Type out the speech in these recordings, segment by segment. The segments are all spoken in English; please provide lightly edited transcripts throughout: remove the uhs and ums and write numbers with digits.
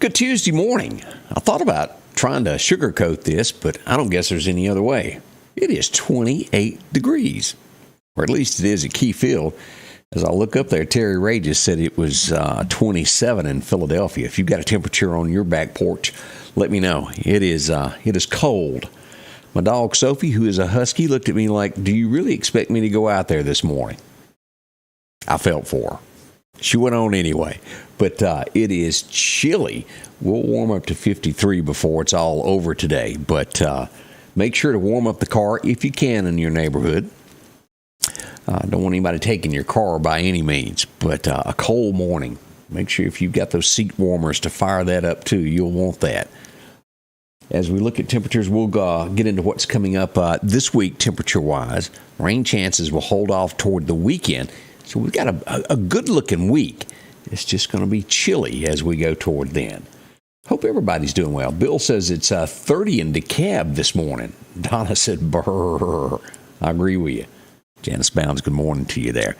Good Tuesday morning. I thought about trying to sugarcoat this, but I don't guess there's any other way. It is 28 degrees, or at least it is at Key Field. As I look up there, Terry Ray just said it was 27 in Philadelphia. If you've got a temperature on your back porch, let me know. It is cold. My dog Sophie, who is a husky, looked at me like, "Do you really expect me to go out there this morning?" I felt for her. She went on anyway. But it is chilly. We'll warm up to 53 before it's all over today. But make sure to warm up the car if you can in your neighborhood. Don't want anybody taking your car by any means. But a cold morning. Make sure if you've got those seat warmers to fire that up too. You'll want that. As we look at temperatures, we'll get into what's coming up this week temperature-wise. Rain chances will hold off toward the weekend. So we've got a good-looking week. It's just going to be chilly as we go toward then. Hope everybody's doing well. Bill says it's 30 in DeKalb this morning. Donna said, "Burrr." I agree with you. Janice Bounds, good morning to you there.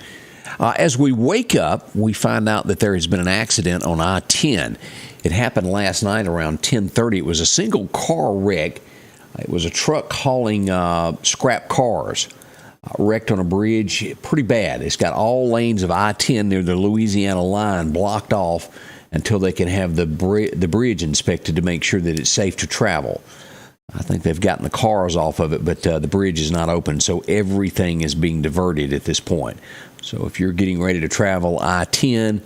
As we wake up, we find out that there has been an accident on I-10. It happened last night around 10:30. It was a single-car wreck. It was a truck hauling scrap cars. Wrecked on a bridge, pretty bad. It's got all lanes of I-10 near the Louisiana line blocked off until they can have the bridge inspected to make sure that it's safe to travel. I think they've gotten the cars off of it, but the bridge is not open, so everything is being diverted at this point. So if you're getting ready to travel I-10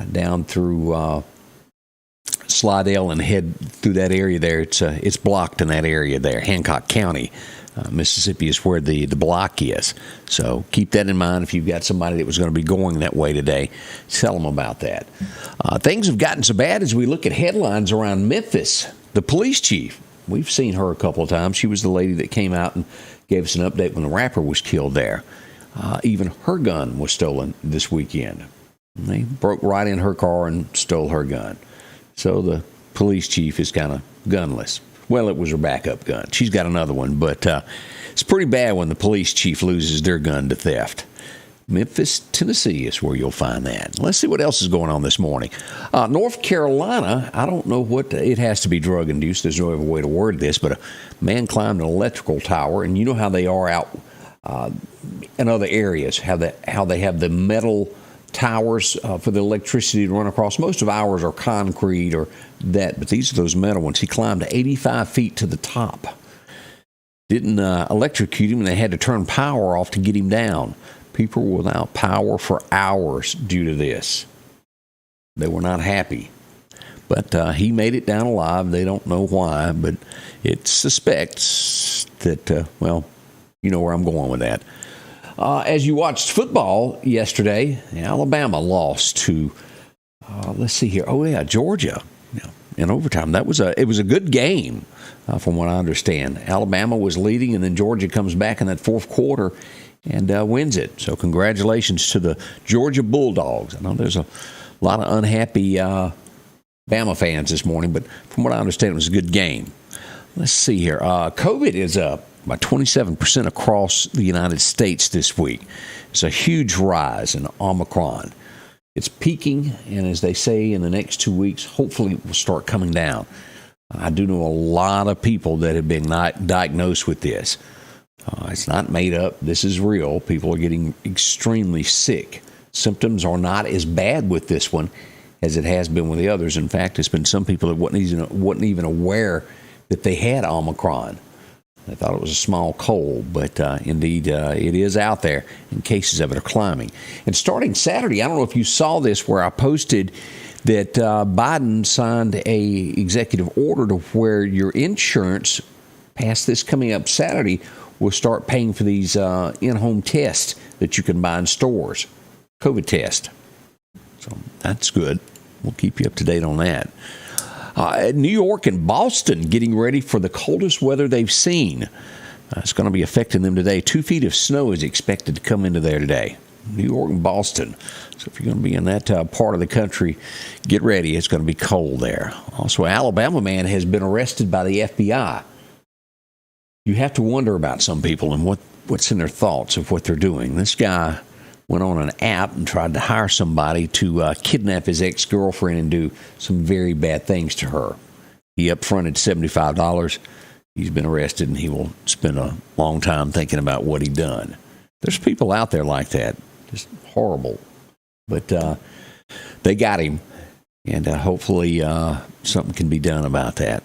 down through Slidell and head through that area there, it's blocked in that area there, Hancock County. Mississippi is where the block is. So keep that in mind if you've got somebody that was going to be going that way today. Tell them about that. Things have gotten so bad as we look at headlines around Memphis. The police chief, we've seen her a couple of times. She was the lady that came out and gave us an update when the rapper was killed there. Even her gun was stolen this weekend. They broke right in her car and stole her gun. So the police chief is kind of gunless. Well, it was her backup gun. She's got another one, but it's pretty bad when the police chief loses their gun to theft. Memphis, Tennessee is where you'll find that. Let's see what else is going on this morning. North Carolina, I don't know what, it has to be drug-induced. There's no other way to word this, but a man climbed an electrical tower, and you know how they are out in other areas, how they have the metal towers for the electricity to run across. Most of ours are concrete or that, but these are those metal ones. He climbed 85 feet to the top. Didn't electrocute him, and they had to turn power off to get him down. People were without power for hours due to this. They were not happy. But he made it down alive. They don't know why, but it suspects that, well, you know where I'm going with that. As you watched football yesterday, Alabama lost to, let's see here. Oh, yeah, Georgia in overtime. It was a good game, from what I understand. Alabama was leading, and then Georgia comes back in that fourth quarter and wins it. So congratulations to the Georgia Bulldogs. I know there's a lot of unhappy Bama fans this morning, but from what I understand, it was a good game. Let's see here. COVID is up by 27% across the United States this week. It's a huge rise in Omicron. It's peaking, and as they say, in the next 2 weeks, hopefully it will start coming down. I do know a lot of people that have been diagnosed with this. It's not made up. This is real. People are getting extremely sick. Symptoms are not as bad with this one as it has been with the others. In fact, it's been some people that wasn't even aware that they had Omicron. They thought it was a small cold, but indeed it is out there, and cases of it are climbing. And starting Saturday, I don't know if you saw this, where I posted that Biden signed a executive order to where your insurance, past this coming up Saturday, will start paying for these in-home tests that you can buy in stores, COVID test. So that's good. We'll keep you up to date on that. New York and Boston getting ready for the coldest weather they've seen. It's going to be affecting them today. 2 feet of snow is expected to come into there today. New York and Boston. So if you're going to be in that part of the country, get ready. It's going to be cold there. Also, an Alabama man has been arrested by the FBI. You have to wonder about some people and what's in their thoughts of what they're doing. This guy went on an app and tried to hire somebody to kidnap his ex-girlfriend and do some very bad things to her. He upfronted $75. He's been arrested, and he will spend a long time thinking about what he done. There's people out there like that. Just horrible. But they got him, and hopefully something can be done about that.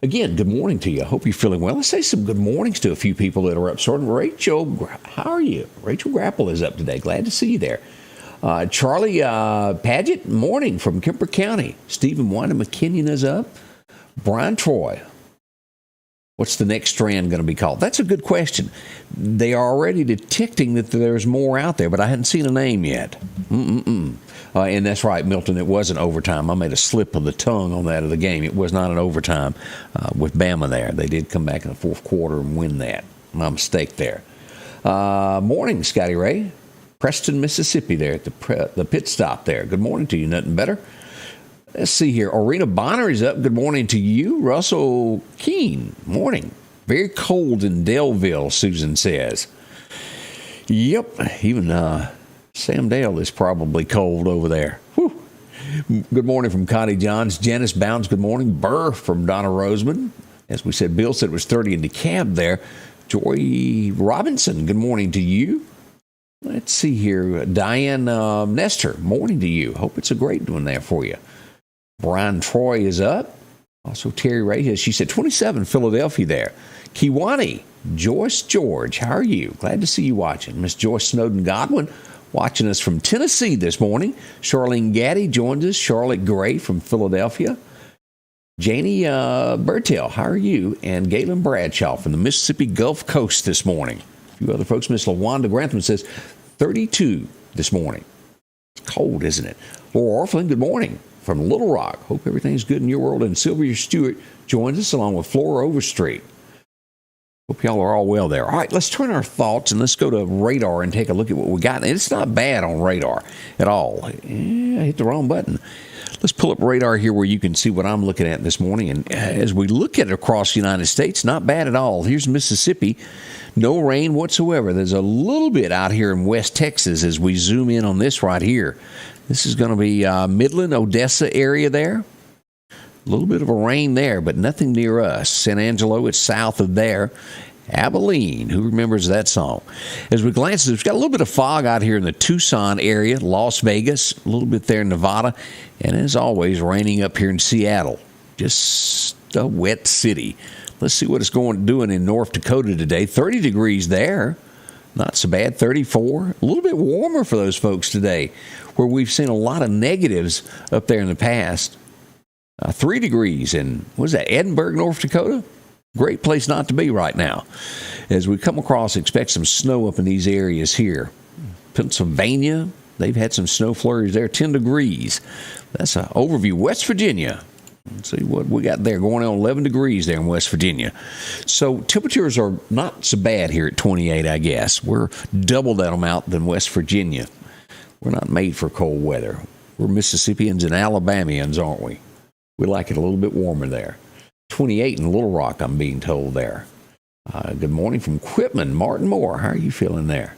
Again, good morning to you. I hope you're feeling well. Let's say some good mornings to a few people that are up. Starting Rachel, how are you? Rachel Grapple is up today. Glad to see you there. Charlie Paget, morning from Kemper County. Stephen Wanda McKinnon is up. Brian Troy. What's the next strand going to be called? That's a good question. They are already detecting that there's more out there, but I hadn't seen a name yet. And that's right, Milton, it wasn't overtime. I made a slip of the tongue on that of the game. It was not an overtime with Bama there. They did come back in the fourth quarter and win that. My mistake there. Morning, Scotty Ray. Preston, Mississippi there at the pit stop there. Good morning to you. Nothing better. Let's see here. Arena Bonner is up. Good morning to you. Russell Keene, morning. Very cold in Daleville, Susan says. Yep, even Sam Dale is probably cold over there. Whew. Good morning from Connie Johns. Janice Bounds, good morning. Burr from Donna Roseman. As we said, Bill said it was 30 in DeKalb there. Joy Robinson, good morning to you. Let's see here. Diane Nestor, morning to you. Hope it's a great one there for you. Brian Troy is up. Also, Terry Ray, she said 27 Philadelphia there. Kiwani, Joyce George, how are you? Glad to see you watching. Miss Joyce Snowden Godwin watching us from Tennessee this morning. Charlene Gaddy joins us. Charlotte Gray from Philadelphia. Janie Bertel, how are you? And Galen Bradshaw from the Mississippi Gulf Coast this morning. A few other folks. Miss LaWanda Grantham says 32 this morning. It's cold, isn't it? Laura Orflin, good morning from Little Rock. Hope everything's good in your world. And Sylvia Stewart joins us along with Flora Overstreet. Hope y'all are all well there. All right, let's turn our thoughts and let's go to radar and take a look at what we got. And it's not bad on radar at all. Yeah, I hit the wrong button. Let's pull up radar here where you can see what I'm looking at this morning. And as we look at it across the United States, not bad at all. Here's Mississippi. No rain whatsoever. There's a little bit out here in West Texas as we zoom in on this right here. This is going to be Midland, Odessa area there. A little bit of a rain there, but nothing near us. San Angelo, it's south of there. Abilene, who remembers that song? As we glance, we've got a little bit of fog out here in the Tucson area, Las Vegas, a little bit there in Nevada, and as always, raining up here in Seattle. Just a wet city. Let's see what it's doing in North Dakota today. 30 degrees there. Not so bad. 34. A little bit warmer for those folks today, where we've seen a lot of negatives up there in the past. 3 degrees in, what is that, Edinburgh, North Dakota? Great place not to be right now. As we come across, expect some snow up in these areas here. Pennsylvania, they've had some snow flurries there, 10 degrees. That's an overview. West Virginia, let's see what we got there, going on 11 degrees there in West Virginia. So temperatures are not so bad here at 28, I guess. We're double that amount than West Virginia. We're not made for cold weather. We're Mississippians and Alabamians, aren't we? We like it a little bit warmer there. 28 in Little Rock, I'm being told there. Good morning from Quitman. Martin Moore, how are you feeling there?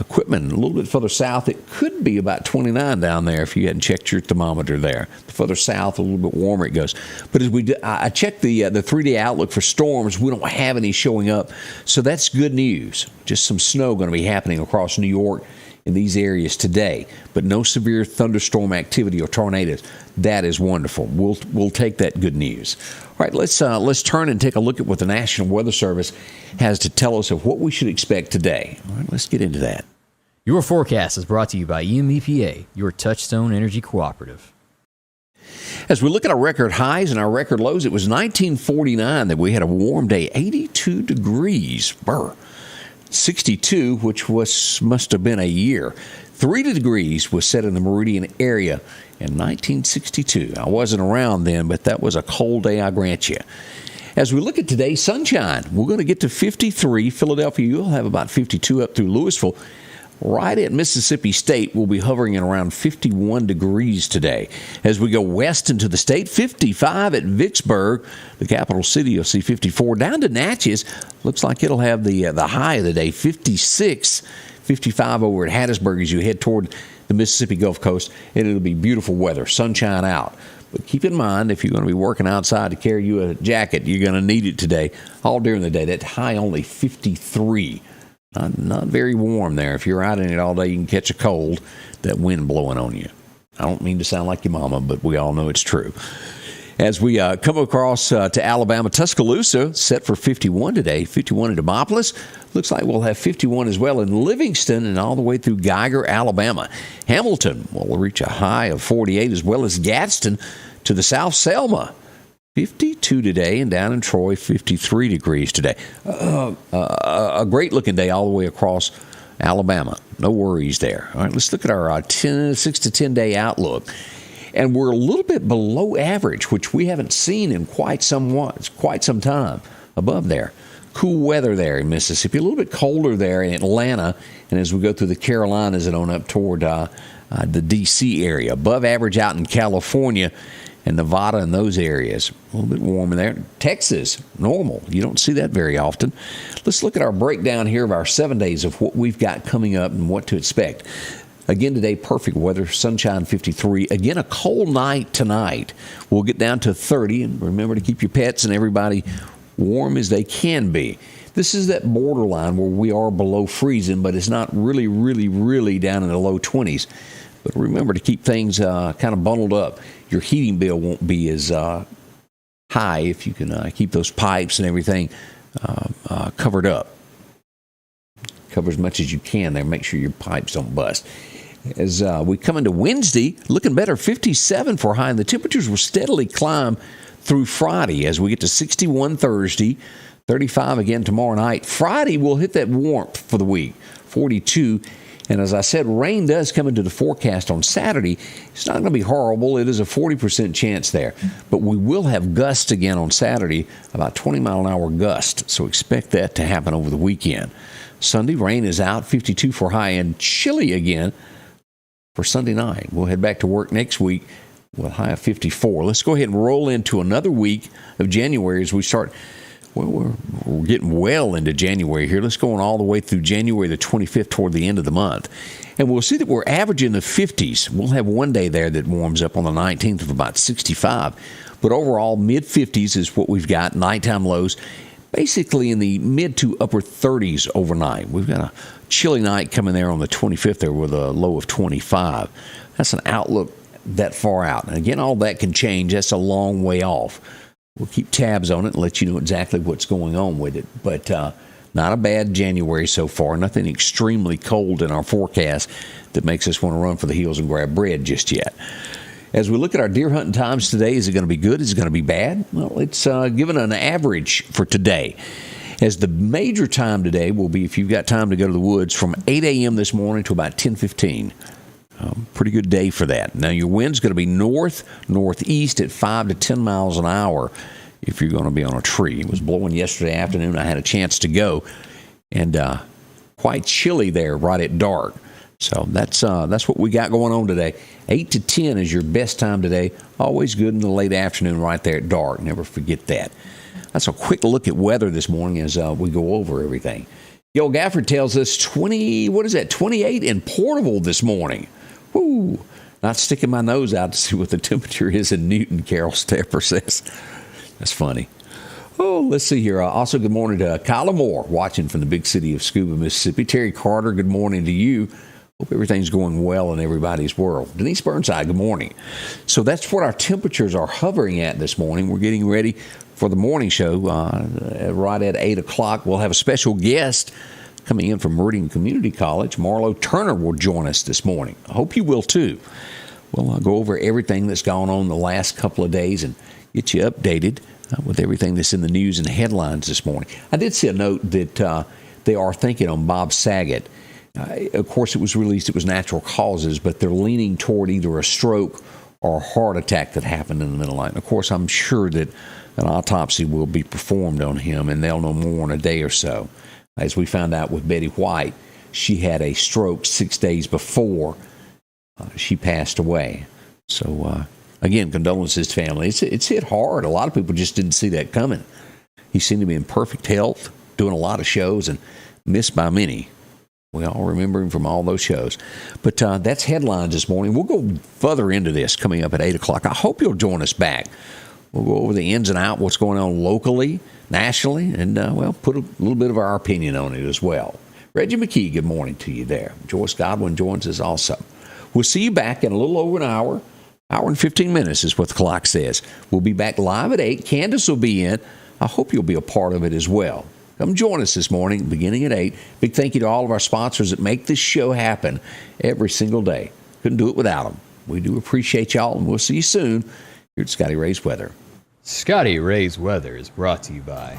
Quitman, a little bit further south, it could be about 29 down there if you hadn't checked your thermometer there. The further south, a little bit warmer it goes. But as I checked the 3-day outlook for storms, we don't have any showing up. So that's good news. Just some snow going to be happening across New York in these areas today, but no severe thunderstorm activity or tornadoes. That is wonderful. We'll take that good news. All right, let's turn and take a look at what the National Weather Service has to tell us of what we should expect today. All right, let's get into that. Your forecast is brought to you by EMEPA, your Touchstone Energy Cooperative. As we look at our record highs and our record lows, it was 1949 that we had a warm day, 82 degrees. Burr. 62, which must have been a year. 3 degrees was set in the Meridian area in 1962. I wasn't around then, but that was a cold day, I grant you. As we look at today, sunshine. We're going to get to 53. Philadelphia, you'll have about 52 up through Louisville. Right at Mississippi State, we'll be hovering at around 51 degrees today. As we go west into the state, 55 at Vicksburg, the capital city, you'll see 54. Down to Natchez, looks like it'll have the high of the day, 56. 55 over at Hattiesburg as you head toward the Mississippi Gulf Coast, and it'll be beautiful weather, sunshine out. But keep in mind, if you're going to be working outside to carry you a jacket, you're going to need it today, all during the day. That high only 53. Not very warm there. If you're out in it all day, you can catch a cold, that wind blowing on you. I don't mean to sound like your mama, but we all know it's true. As we come across to Alabama, Tuscaloosa set for 51 today, 51 in Demopolis. Looks like we'll have 51 as well in Livingston and all the way through Geiger, Alabama. Hamilton will reach a high of 48, as well as Gadsden to the South Selma. 52 today, and down in Troy, 53 degrees today. A great-looking day all the way across Alabama. No worries there. All right, let's look at our 6 to 10-day outlook. And we're a little bit below average, which we haven't seen in quite some time above there. Cool weather there in Mississippi, a little bit colder there in Atlanta, and as we go through the Carolinas and on up toward the D.C. area. Above average out in California and Nevada and those areas. A little bit warmer there. Texas, normal. You don't see that very often. Let's look at our breakdown here of our 7 days of what we've got coming up and what to expect. Again today, perfect weather, sunshine 53. Again, a cold night tonight. We'll get down to 30, and remember to keep your pets and everybody warm as they can be. This is that borderline where we are below freezing, but it's not really, really, really down in the low 20s. But remember to keep things kind of bundled up. Your heating bill won't be as high if you can keep those pipes and everything covered up. Cover as much as you can there. Make sure your pipes don't bust. As we come into Wednesday, looking better, 57 for high, and the temperatures will steadily climb through Friday as we get to 61 Thursday, 35 again tomorrow night. Friday, we'll hit that warmth for the week, 42. And as I said, rain does come into the forecast on Saturday. It's not going to be horrible. It is a 40% chance there. But we will have gusts again on Saturday, about 20-mile-an-hour gust. So expect that to happen over the weekend. Sunday, rain is out, 52 for high, and chilly again for Sunday night. We'll head back to work next week with a high of 54. Let's go ahead and roll into another week of January as we start. Well, we're getting well into January here. Let's go on all the way through January the 25th toward the end of the month. And we'll see that we're averaging the 50s. We'll have one day there that warms up on the 19th of about 65. But overall, mid-50s is what we've got. Nighttime lows basically in the mid to upper 30s overnight. We've got a chilly night coming there on the 25th there with a low of 25. That's an outlook that far out. And again, all that can change. That's a long way off. We'll keep tabs on it and let you know exactly what's going on with it. But not a bad January so far. Nothing extremely cold in our forecast that makes us want to run for the hills and grab bread just yet. As we look at our deer hunting times today, is it going to be good? Is it going to be bad? Well, it's given an average for today. As the major time today will be, if you've got time to go to the woods, from 8 a.m. this morning to about 10:15. Pretty good day for that. Now, your wind's going to be northeast at 5 to 10 miles an hour if you're going to be on a tree. It was blowing yesterday afternoon. I had a chance to go, and quite chilly there right at dark. So that's what we got going on today. 8 to 10 is your best time today. Always good in the late afternoon right there at dark. Never forget that. That's a quick look at weather this morning as we go over everything. Gil Gafford tells us 28 in Portable this morning. Woo! Not sticking my nose out to see what the temperature is in Newton, Carol Stepper says. That's funny. Oh, let's see here. Also, good morning to Kyla Moore, watching from the big city of Scuba, Mississippi. Terry Carter, good morning to you. Hope everything's going well in everybody's world. Denise Burnside, good morning. So that's what our temperatures are hovering at this morning. We're getting ready for the morning show right at 8 o'clock. We'll have a special guest coming in from Meridian Community College. Marlo Turner will join us this morning. I hope you will too. We'll go over everything that's gone on the last couple of days and get you updated with everything that's in the news and headlines this morning. I did see a note that they are thinking on Bob Saget. Of course, it was released, it was natural causes, but they're leaning toward either a stroke or a heart attack that happened in the middle of the night. And of course, I'm sure that an autopsy will be performed on him, and they'll know more in a day or so. As we found out with Betty White, she had a stroke 6 days before she passed away. So, again, condolences to family. It's hit hard. A lot of people just didn't see that coming. He seemed to be in perfect health, doing a lot of shows, and missed by many. We all remember him from all those shows. But that's headlines this morning. We'll go further into this coming up at 8 o'clock. I hope you'll join us back. We'll go over the ins and outs, what's going on locally, nationally, and, put a little bit of our opinion on it as well. Reggie McKee, good morning to you there. Joyce Godwin joins us also. We'll see you back in a little over an hour. Hour and 15 minutes is what the clock says. We'll be back live at 8. Candace will be in. I hope you'll be a part of it as well. Come join us this morning, beginning at 8. Big thank you to all of our sponsors that make this show happen every single day. Couldn't do it without them. We do appreciate y'all, and we'll see you soon here at Scotty Ray's Weather. Scotty Ray's Weather is brought to you by